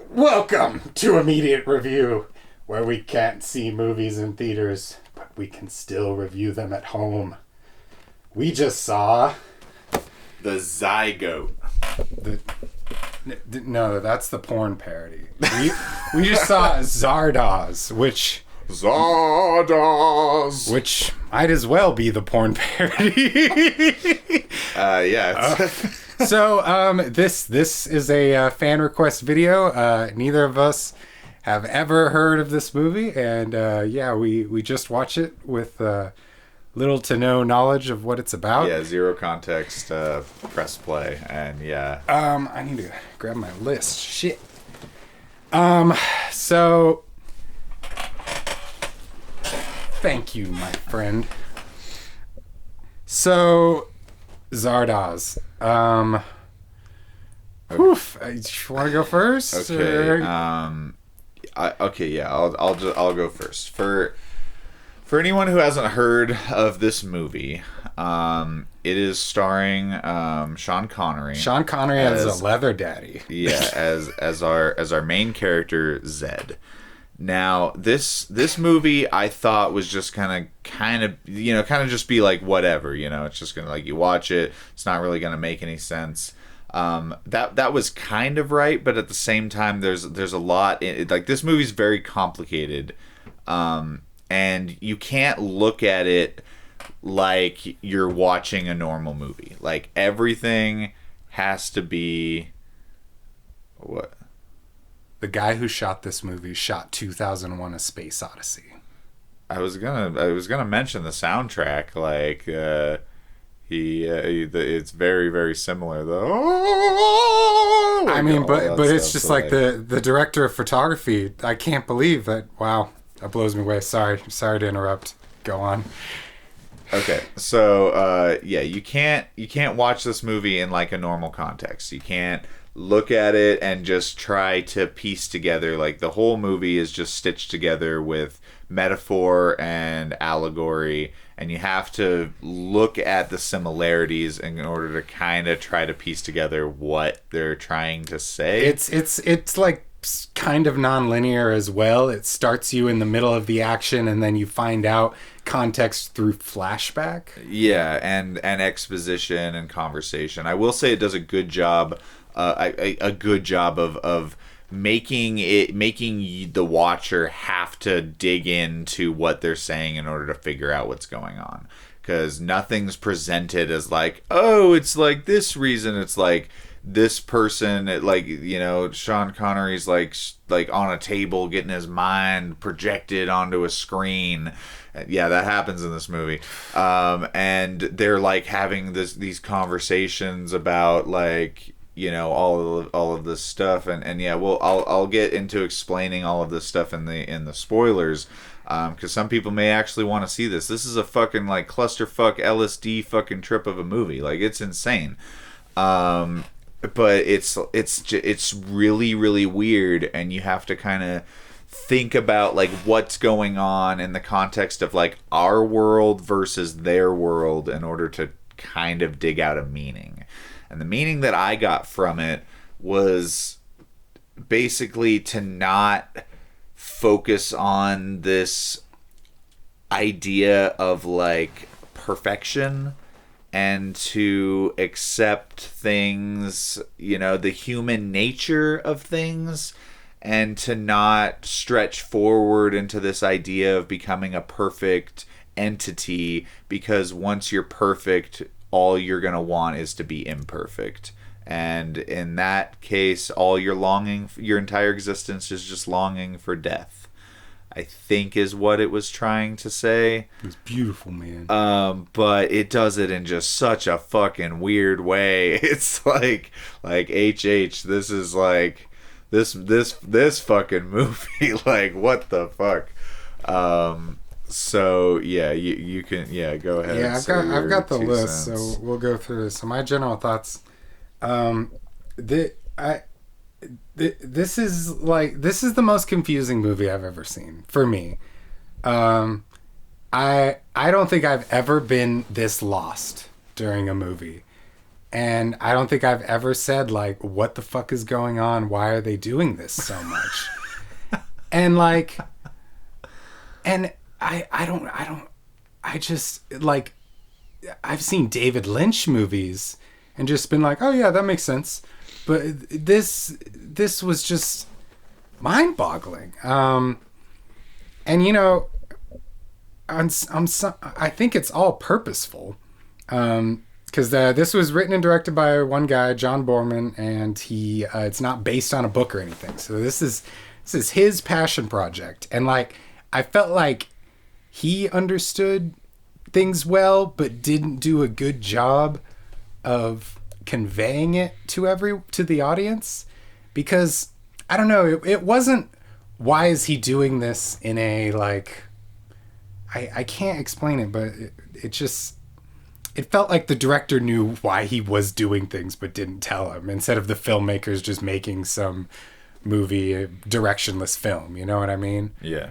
Welcome to Immediate Review, where we can't see movies in theaters, but we can still review them at home. We just saw... The Zygote. No, that's the porn parody. We just saw Zardoz, which might as well be the porn parody. This is a fan request video. Neither of us have ever heard of this movie, and we just watch it with little to no knowledge of what it's about. Yeah, zero context, press play, and yeah. I need to grab my list. Shit. So thank you, my friend. So Zardoz. You want to go first? Okay. I'll go first. For anyone who hasn't heard of this movie, it is starring Sean Connery. Sean Connery as a leather daddy. Yeah, as our main character Zed. Now, this movie I thought was just kind of just be like whatever, it's just gonna you watch it, it's not really gonna make any sense. That was kind of right, but at the same time, there's a lot in it. This movie's very complicated, and you can't look at it like you're watching a normal movie. Everything has to be what. The guy who shot this movie shot 2001: A Space Odyssey. I was gonna mention the soundtrack. It's very, very similar though. But it's just the director of photography. I can't believe that. Wow, that blows me away. Sorry to interrupt. Go on. Okay, so you can't watch this movie in a normal context. You can't look at it and just try to piece together. The whole movie is just stitched together with metaphor and allegory, and you have to look at the similarities in order to kind of try to piece together what they're trying to say. It's kind of non-linear as well. It starts you in the middle of the action, and then you find out context through flashback. Yeah, and exposition and conversation. I will say it does a good job. A good job of making the watcher have to dig into what they're saying in order to figure out what's going on, because nothing's presented as it's this reason. It's this person, Sean Connery's on a table getting his mind projected onto a screen. Yeah, that happens in this movie. And they're having these conversations about all of this stuff, and yeah, I'll get into explaining all of this stuff in the spoilers, because some people may actually want to see this. This is a fucking clusterfuck LSD fucking trip of a movie. It's insane. But it's really, really weird, and you have to kind of think about what's going on in the context of our world versus their world in order to kind of dig out a meaning. And the meaning that I got from it was basically to not focus on this idea of perfection, and to accept things, the human nature of things, and to not stretch forward into this idea of becoming a perfect entity, because once you're perfect, all you're going to want is to be imperfect. And in that case, all you're longing for, your entire existence is just longing for death, I think is what it was trying to say. It was beautiful, man. But it does it in just such a fucking weird way. It's HH, this is this fucking movie. What the fuck? So yeah, you can go ahead. Yeah, I've got the list, so we'll go through this. So my general thoughts, this is the most confusing movie I've ever seen for me. I don't think I've ever been this lost during a movie. And I don't think I've ever said, like, what the fuck is going on? Why are they doing this so much? And like, and I just, like, I've seen David Lynch movies and just been like, oh yeah, that makes sense. But this was just mind-boggling. And you know, I think it's all purposeful. Because this was written and directed by one guy, John Borman, and he it's not based on a book or anything. So this is his passion project, and like I felt like he understood things well, but didn't do a good job of conveying it to the audience, because I don't know, it wasn't, why is he doing this in a, like, I can't explain it, but it just, it felt like the director knew why he was doing things but didn't tell him, instead of the filmmakers just making some movie, directionless film, you know what I mean? Yeah.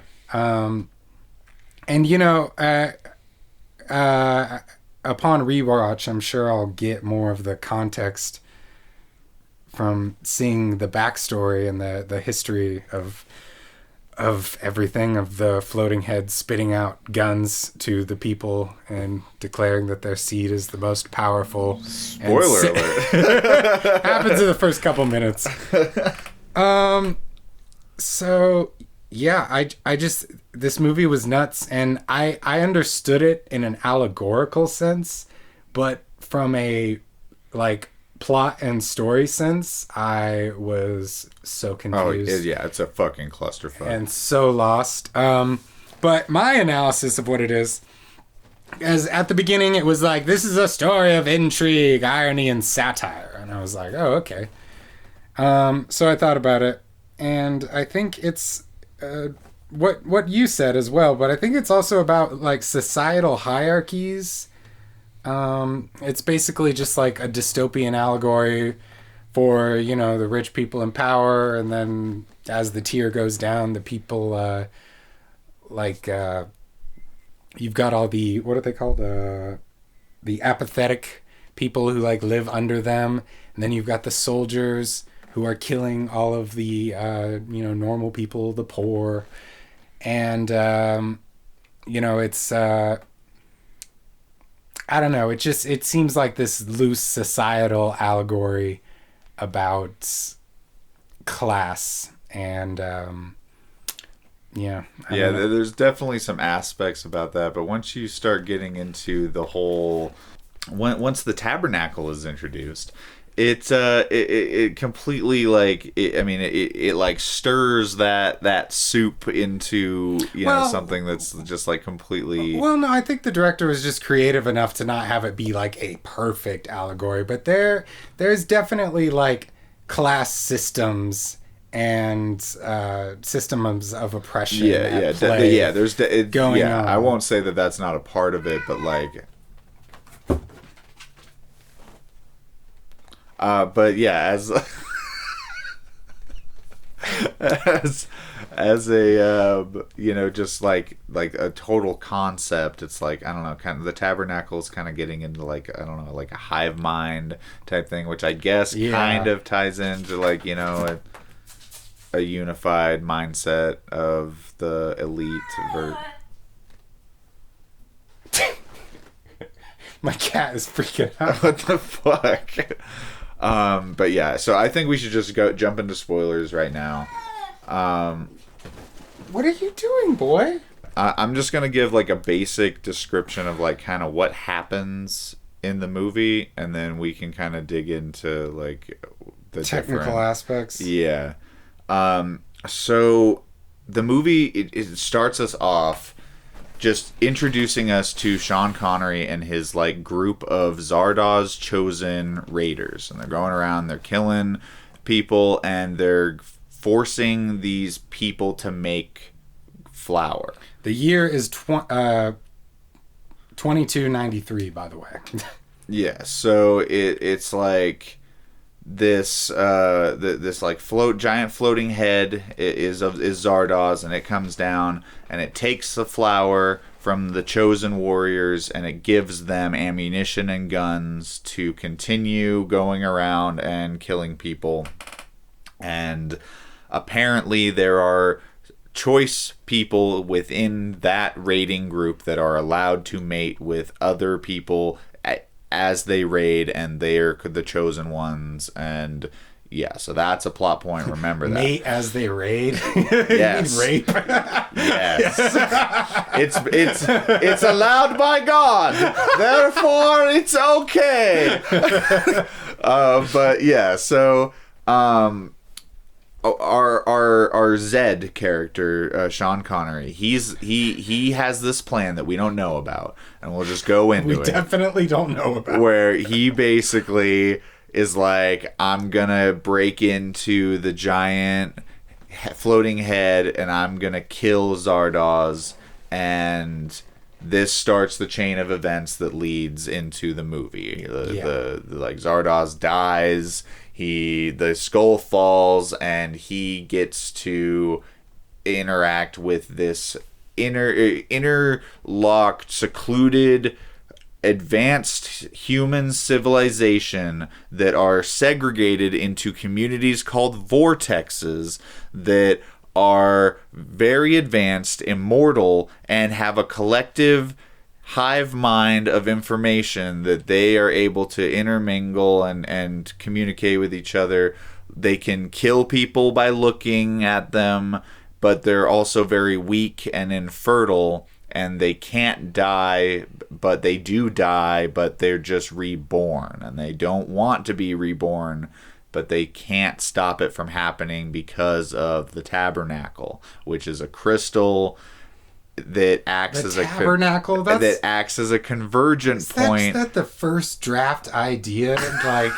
And you know, upon rewatch, I'm sure I'll get more of the context from seeing the backstory and the history of everything, of the floating heads spitting out guns to the people and declaring that their seed is the most powerful. Spoiler alert. Happens in the first couple minutes. So yeah, I just, this movie was nuts, and I understood it in an allegorical sense, but from a, like, plot and story sense, I was so confused. Oh, yeah, it's a fucking clusterfuck. And so lost. But my analysis of what it is at the beginning, it was like, this is a story of intrigue, irony, and satire. And I was like, oh, okay. So I thought about it, and I think it's what you said as well, but I think it's also about, like, societal hierarchies. It's basically just like a dystopian allegory for, you know, the rich people in power, and then as the tier goes down, the people, you've got all the, what are they called? The apathetic people who, like, live under them, and then you've got the soldiers who are killing all of the, you know, normal people, the poor, and, you know, it's, I don't know. It seems like this loose societal allegory about class, and yeah. Yeah, there's definitely some aspects about that, but once you start getting into the whole, once the Tabernacle is introduced, it completely, like, it like stirs that soup into, you know, something that's just, like, completely. Well, no, I think the director was just creative enough to not have it be like a perfect allegory, but there's definitely, like, class systems and systems of oppression. There's going on. I won't say that that's not a part of it, but, like. But yeah, as a you know, just like a total concept, it's like, I don't know, kind of the Tabernacle is kind of getting into, like, I don't know, like a hive mind type thing, which I guess kind of ties into, like, you know, a unified mindset of the elite. My cat is freaking out. What the fuck? But yeah, so I think we should just jump into spoilers right now. What are you doing, boy? I'm just gonna give, like, a basic description of, like, kind of what happens in the movie, and then we can kind of dig into, like, the technical aspects. Yeah. So the movie, it starts us off just introducing us to Sean Connery and his, like, group of Zardoz chosen raiders, and they're going around, they're killing people, and they're forcing these people to make flour. The year is 2293, by the way. Yeah, so it's like this this, like, giant floating head is Zardoz, and it comes down and it takes the flour from the chosen warriors, and it gives them ammunition and guns to continue going around and killing people. And apparently there are choice people within that raiding group that are allowed to mate with other people as they raid, and they're the chosen ones. And yeah, so that's a plot point. Remember that. Mate as they raid. Yes. You mean rape. Yes. It's allowed by God. Therefore, it's okay. But yeah, so our Zed character, Sean Connery, he has this plan that we don't know about, and we'll just go into it. We definitely don't know about. Where he basically is like, I'm gonna break into the giant floating head and I'm gonna kill Zardoz, and this starts the chain of events that leads into the movie. Like Zardoz dies, the skull falls, and he gets to interact with this interlocked, secluded, advanced human civilization that are segregated into communities called vortexes that are very advanced, immortal, and have a collective hive mind of information that they are able to intermingle and communicate with each other. They can kill people by looking at them, but they're also very weak and infertile, and they can't die, but they do die, but they're just reborn, and they don't want to be reborn, but they can't stop it from happening because of the Tabernacle, which is a crystal that acts as Tabernacle? That acts as a convergent point. Is that the first draft idea? Like,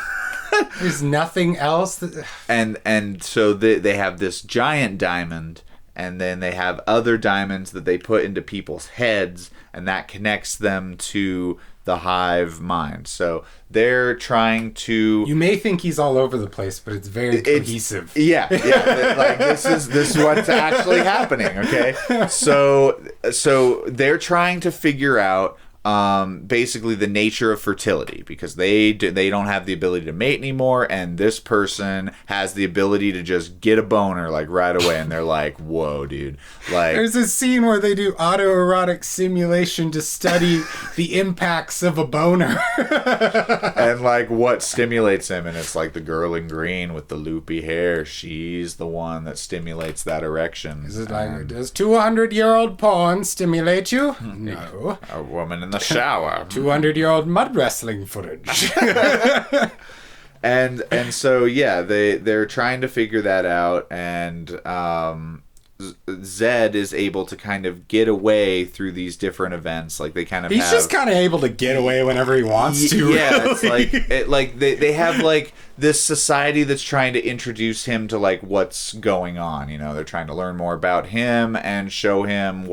there's nothing else. And so they have this giant diamond, and then they have other diamonds that they put into people's heads, and that connects them to the hive mind. So they're trying to... You may think he's all over the place, but it's very cohesive. Yeah. Like, this is what's actually happening, okay? So they're trying to figure out basically the nature of fertility, because they don't have the ability to mate anymore, and this person has the ability to just get a boner like right away, and they're like, whoa, dude. Like, there's a scene where they do autoerotic simulation to study the impacts of a boner. And like what stimulates him, and it's like the girl in green with the loopy hair. She's the one that stimulates that erection. Is it like, does 200-year-old porn stimulate you? No. A woman in the shower. 200-year-old mud wrestling footage. and so yeah, they're trying to figure that out, and Zed is able to kind of get away through these different events. Like, they kind of he's just kind of able to get away whenever he wants to. Yeah, really. it's like they have like this society that's trying to introduce him to like what's going on. You know, they're trying to learn more about him and show him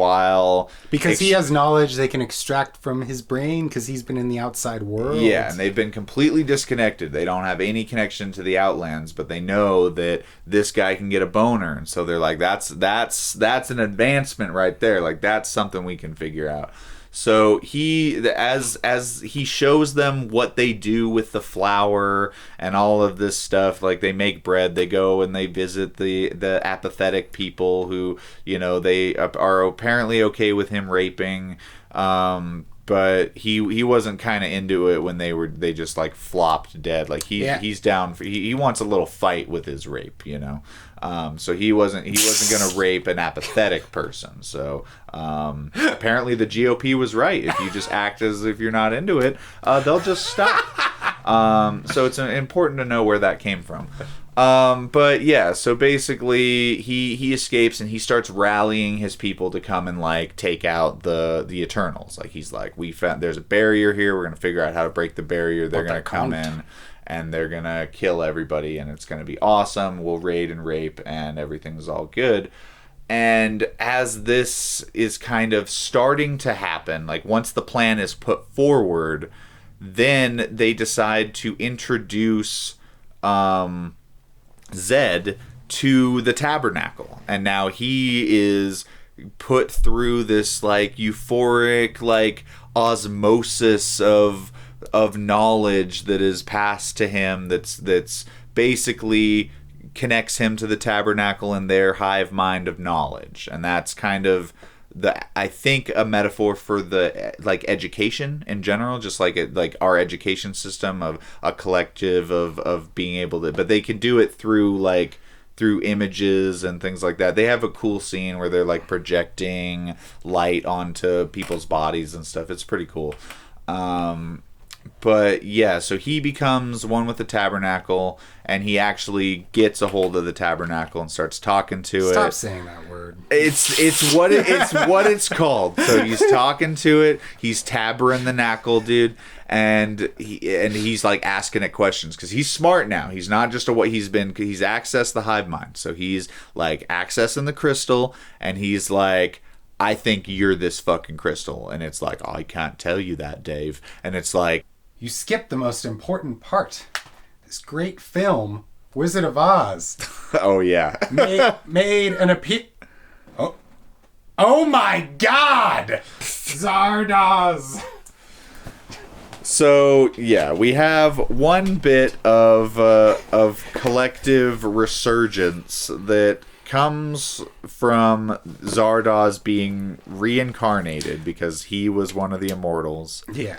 because he has knowledge they can extract from his brain, because he's been in the outside world. Yeah, and they've been completely disconnected. They don't have any connection to the Outlands, but they know that this guy can get a boner, and so they're like, that's an advancement right there. Like, that's something we can figure out. So as he shows them what they do with the flour and all of this stuff, like they make bread, they go and they visit the apathetic people who, you know, they are apparently okay with him raping, but he wasn't kind of into it when they just like flopped dead. Like he's down for, he wants a little fight with his rape, you know. So he wasn't gonna rape an apathetic person. So apparently the GOP was right. If you just act as if you're not into it, they'll just stop. So it's important to know where that came from. But yeah, so basically he escapes and he starts rallying his people to come and like take out the Eternals. Like, he's like, there's a barrier here. We're gonna figure out how to break the barrier. They're gonna come in and they're gonna kill everybody, and it's gonna be awesome. We'll raid and rape, and everything's all good. And as this is kind of starting to happen, like once the plan is put forward, then they decide to introduce Zed to the Tabernacle, and now he is put through this like euphoric like osmosis of knowledge that is passed to him, that's basically connects him to the tabernacle and their hive mind of knowledge. And that's kind of I think a metaphor for the like education in general, just like our education system of a collective of being able to, but they can do it through images and things like that. They have a cool scene where they're like projecting light onto people's bodies and stuff. It's pretty cool. But yeah, so he becomes one with the tabernacle, and he actually gets a hold of the tabernacle and starts talking to it. Stop saying that word. It's what it's called. So he's talking to it. He's tabbering the knackle, dude, and he's like asking it questions because he's smart now. He's not just he's accessed the hive mind. So he's like accessing the crystal, and he's like, I think you're this fucking crystal. And it's like, oh, I can't tell you that, Dave. And it's like, you skipped the most important part. This great film, Wizard of Oz. Oh, yeah. made an appeal. Oh my God! Zardoz! So, yeah, we have one bit of collective resurgence that comes from Zardoz being reincarnated because he was one of the immortals. Yeah.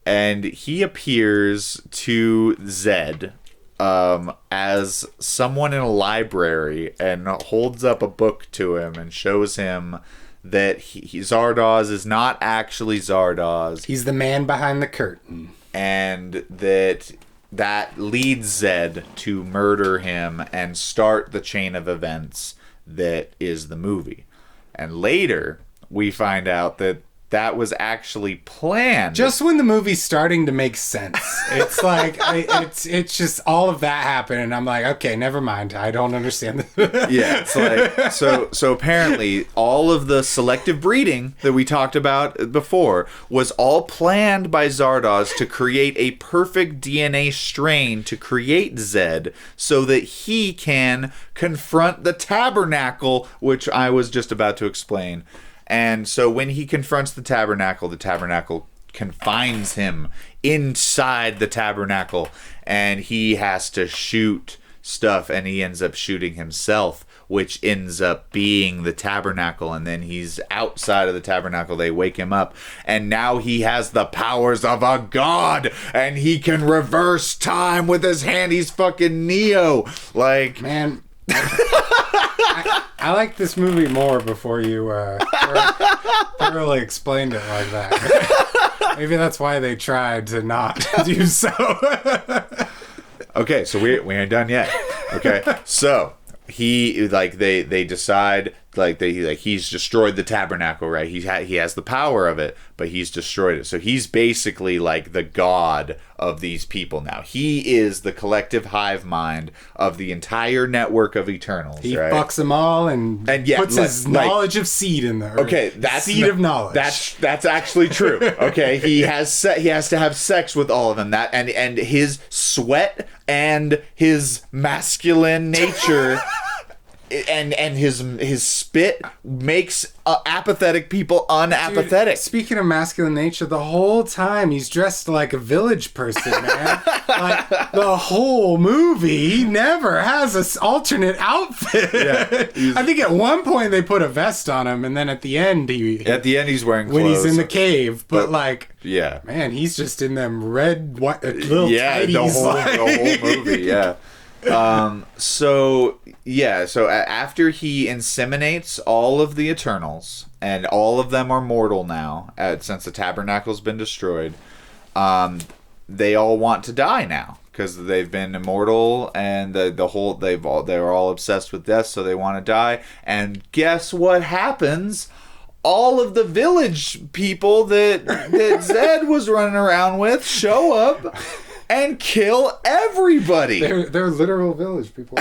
And he appears to Zed as someone in a library and holds up a book to him and shows him that Zardoz is not actually Zardoz. He's the man behind the curtain. And that leads Zed to murder him and start the chain of events that is the movie. And later, we find out that was actually planned. Just when the movie's starting to make sense. It's like, it's just all of that happened, and I'm like, okay, never mind. I don't understand this. Yeah, it's like, so apparently all of the selective breeding that we talked about before was all planned by Zardoz to create a perfect DNA strain to create Zed so that he can confront the Tabernacle, which I was just about to explain. And so when he confronts the Tabernacle confines him inside the Tabernacle, and he has to shoot stuff, and he ends up shooting himself, which ends up being the Tabernacle. And then he's outside of the Tabernacle. They wake him up, and now he has the powers of a god, and he can reverse time with his hand. He's fucking Neo. Like, man, I like this movie more before you thoroughly explained it like that. Maybe that's why they tried to not do so. Okay, so we ain't done yet. Okay, so he they decide he's destroyed the Tabernacle, right? He has the power of it, but he's destroyed it. So he's basically like the god of these people now. He is the collective hive mind of the entire network of Eternals. He right? fucks them all and puts his knowledge of seed in there. Okay, that's seed of knowledge. That's actually true. Okay, he has to have sex with all of them. That and his sweat and his masculine nature. And his spit makes apathetic people unapathetic. Dude, speaking of masculine nature, the whole time he's dressed like a village person, man. Like the whole movie, he never has an alternate outfit. Yeah, I think at one point they put a vest on him, and then at the end he's wearing clothes when he's in the cave. But like, yeah, man, he's just in them red white little tighties. The whole movie, yeah. So after he inseminates all of the Eternals, and all of them are mortal now, since the Tabernacle's been destroyed, they all want to die now because they've been immortal, and they're all obsessed with death, so they want to die. And guess what happens? All of the village people that Zed was running around with show up and kill everybody. They're literal village people.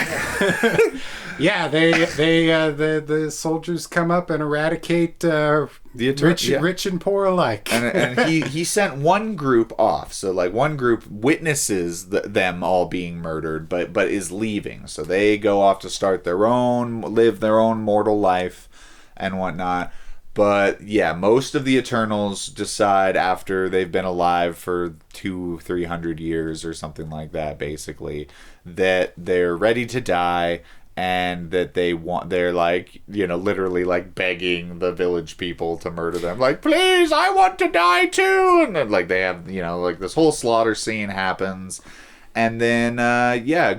Yeah, the soldiers come up and eradicate the rich and poor alike. And he sent one group off. So like one group witnesses them all being murdered, but is leaving. So they go off to live their own mortal life. and whatnot. But yeah, most of the Eternals decide after they've been alive for 200-300 years or something like that, basically, that they're ready to die, and that they're like, literally like begging the village people to murder them, like, please, I want to die too. And then, like, they have, like, this whole slaughter scene happens. And then,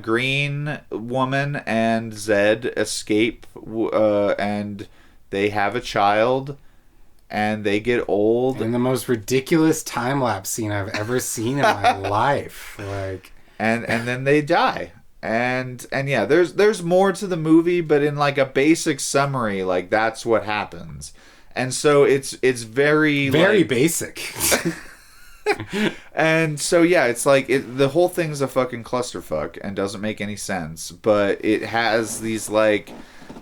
Green Woman and Zed escape, and they have a child, and they get old. And the most ridiculous time-lapse scene I've ever seen in my life. Like, and then they die. And yeah, there's more to the movie, but in like a basic summary, like, that's what happens. And so it's very very basic. And so yeah, it's like the whole thing's a fucking clusterfuck and doesn't make any sense, but it has these like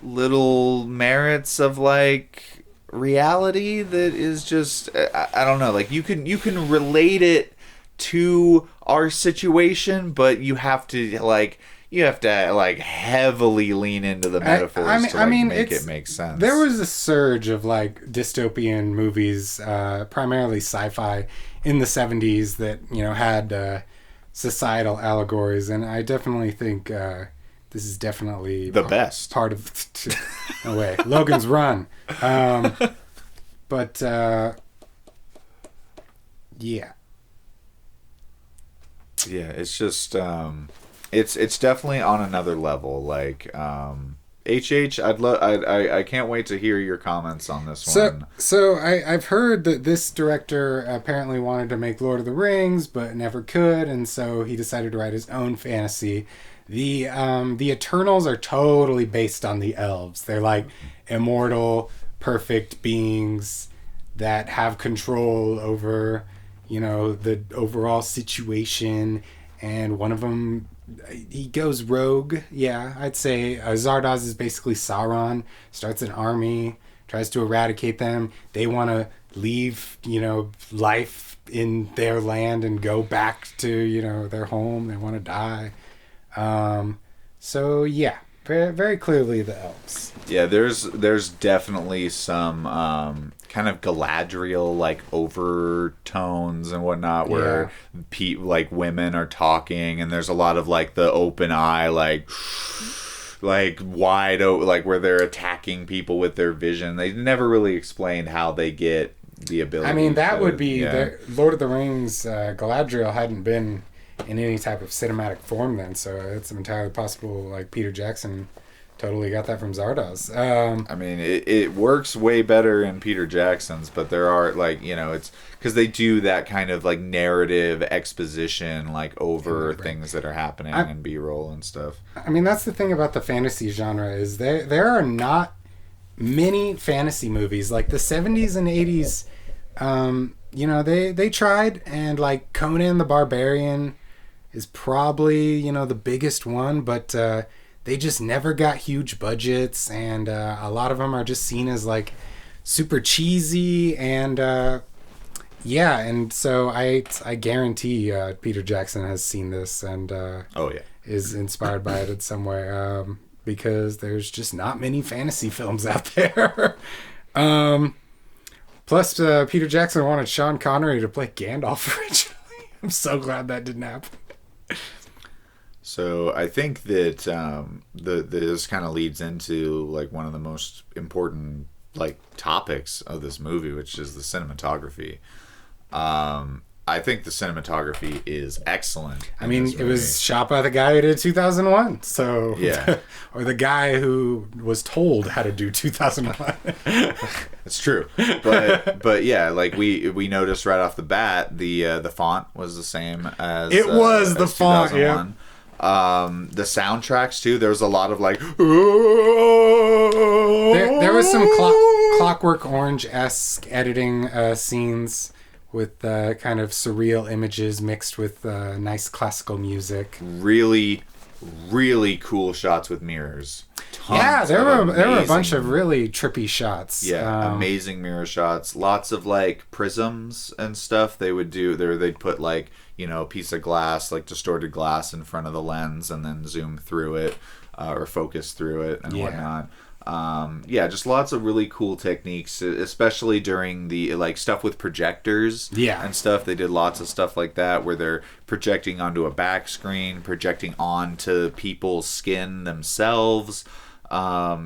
little merits of like reality that is just, I don't know, like you can relate it to our situation, but you have to heavily lean into the metaphors to make it make sense. There was a surge of like dystopian movies, primarily sci-fi, in the 70s that had societal allegories, and I definitely think this is definitely the best part of. No way, Logan's Run, but yeah. Yeah, it's just it's definitely on another level. Like HH, I can't wait to hear your comments on this one. So I've heard that this director apparently wanted to make Lord of the Rings, but never could, and so he decided to write his own fantasy. The Eternals are totally based on the elves. They're like immortal, perfect beings that have control over, the overall situation, and one of them, he goes rogue. Yeah, I'd say Zardoz is basically Sauron, starts an army, tries to eradicate them. They want to leave, life in their land and go back to, their home. They want to die. So yeah, very, very clearly the elves. Yeah, there's definitely some kind of Galadriel like overtones and whatnot, where like women are talking, and there's a lot of like the open eye, like wide open, like where they're attacking people with their vision. They never really explained how they get the ability. I mean, that would be the Lord of the Rings. Galadriel hadn't been in any type of cinematic form then, so it's entirely possible like Peter Jackson totally got that from Zardoz. I mean, it works way better in Peter Jackson's, but there are like, it's because they do that kind of like narrative exposition like over things that are happening in B-roll and stuff. I mean, that's the thing about the fantasy genre, is there are not many fantasy movies. Like the 70s and 80s, they tried, and like Conan the Barbarian is probably, the biggest one, but they just never got huge budgets, and a lot of them are just seen as like super cheesy, and and so I guarantee Peter Jackson has seen this and is inspired by it in some way, because there's just not many fantasy films out there. Plus, Peter Jackson wanted Sean Connery to play Gandalf originally. I'm so glad that didn't happen. So I think that this kind of leads into like one of the most important like topics of this movie, which is the cinematography. I think the cinematography is excellent. I mean, it was shot by the guy who did 2001. So yeah, or the guy who was told how to do 2001. It's true, but yeah, like we noticed right off the bat, the font was the same as it was the font. Yeah. The soundtracks too. There was a lot of like. There was some Clockwork Orange-esque editing scenes with kind of surreal images mixed with nice classical music. Really, really cool shots with mirrors. There were a bunch of really trippy shots. Yeah, amazing mirror shots. Lots of like prisms and stuff. They would do there. They'd put like a piece of glass, like distorted glass, in front of the lens, and then zoom through it or focus through it and whatnot. Yeah, just lots of really cool techniques, especially during the like stuff with projectors and stuff. They did lots of stuff like that where they're projecting onto a back screen, projecting onto people's skin themselves.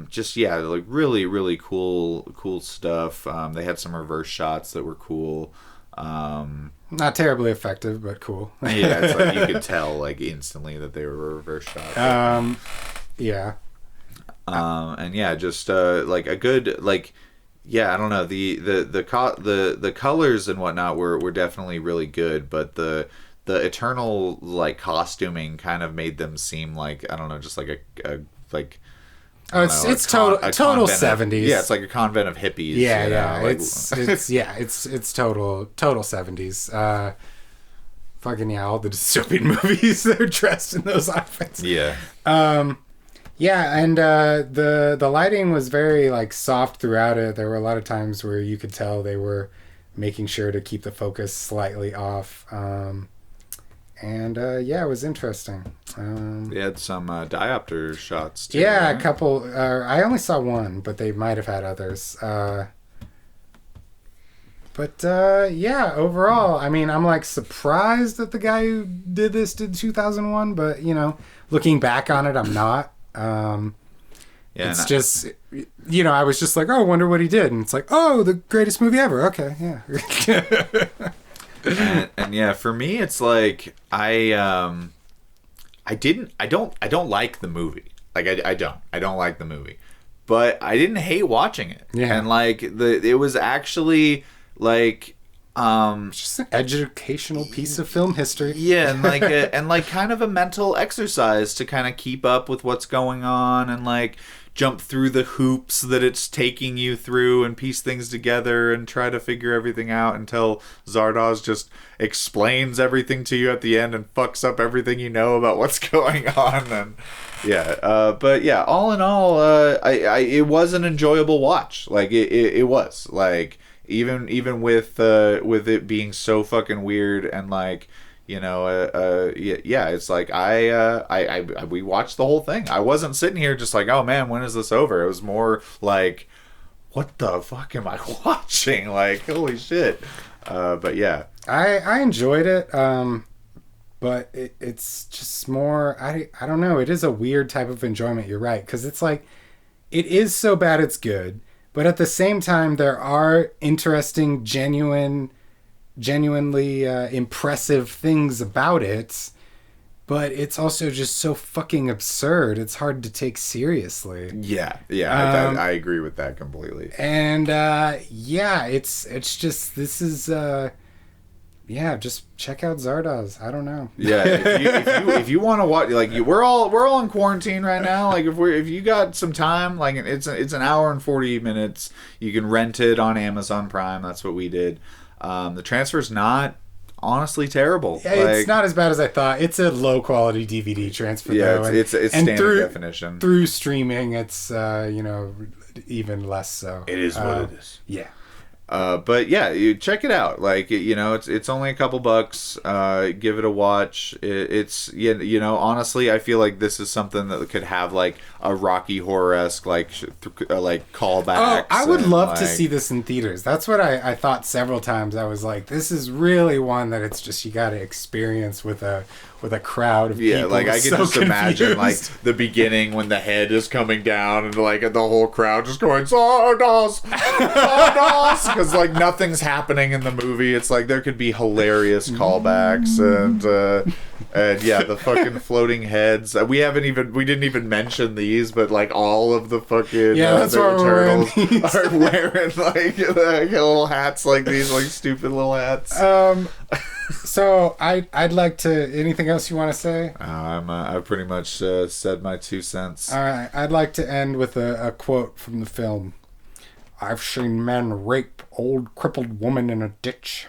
Just yeah, like really, really cool stuff. They had some reverse shots that were cool. Not terribly effective, but cool. Yeah, it's like you could tell like instantly that they were reverse shots. Yeah. And yeah, just like a good like, yeah, I don't know, the colors and whatnot were definitely really good, but the eternal like costuming kind of made them seem like, I don't know, just like a like. Oh, it's total 70s. Yeah, it's like a convent of hippies. Yeah, yeah. Like, It's total 70s. Fucking yeah, all the dystopian movies, they're dressed in those outfits. Yeah. Yeah, and the lighting was very like soft throughout it. There were a lot of times where you could tell they were making sure to keep the focus slightly off. And yeah, it was interesting. They had some diopter shots too. Yeah, right? a couple. I only saw one, but they might have had others. But yeah, overall, I mean, I'm like surprised that the guy who did this did 2001, but you know, looking back on it, I'm not. It's just, you know, I was just like, oh, I wonder what he did, and it's like, oh, the greatest movie ever. Okay, yeah. and yeah, for me, it's like I don't like the movie. Like I don't like the movie, but I didn't hate watching it. Yeah. And like it was actually like just an educational piece of film history. Yeah, and like and like kind of a mental exercise to kind of keep up with what's going on and like jump through the hoops that it's taking you through and piece things together and try to figure everything out until Zardoz just explains everything to you at the end and fucks up everything you know about what's going on. And yeah, but yeah, all in all, I it was an enjoyable watch. Like it was like even with it being so fucking weird and like, you know, yeah, it's like we watched the whole thing. I wasn't sitting here just like, oh man, when is this over? It was more like, what the fuck am I watching? Like, holy shit. But yeah, I enjoyed it. But it's just more, I don't know. It is a weird type of enjoyment. You're right, because it's like, it is so bad it's good, but at the same time there are interesting, genuinely impressive things about it, but it's also just so fucking absurd. It's hard to take seriously. Yeah, I agree with that completely. And yeah, it's just, this is yeah, just check out Zardoz. I don't know. Yeah, if you want to watch, like, we're all in quarantine right now. Like, if you got some time, like, it's an hour and 40 minutes. You can rent it on Amazon Prime. That's what we did. The transfer's not honestly terrible. Yeah, it's not as bad as I thought. It's a low quality DVD transfer. Yeah, though, it's standard definition. Through streaming, it's you know, even less so. It is what it is. Yeah. But yeah, you check it out. Like, you know, it's only a couple bucks. Give it a watch. It's you know, honestly, I feel like this is something that could have like a Rocky Horror-esque like callbacks. Oh, I would love to see this in theaters. That's what I thought several times. I was like, this is really one that it's just, you got to experience with a crowd of people. Yeah, like I can just imagine like the beginning when the head is coming down and like the whole crowd just going Zardoz, Zardoz, because like nothing's happening in the movie. It's like there could be hilarious callbacks and yeah, the fucking floating heads. We didn't even mention these, but like all of the fucking that's why turtles are wearing like little hats, like these like stupid little hats. So I'd like to. Anything else you want to say? I pretty much said my 2 cents. All right, I'd like to end with a quote from the film. I've seen men rape old crippled woman in a ditch.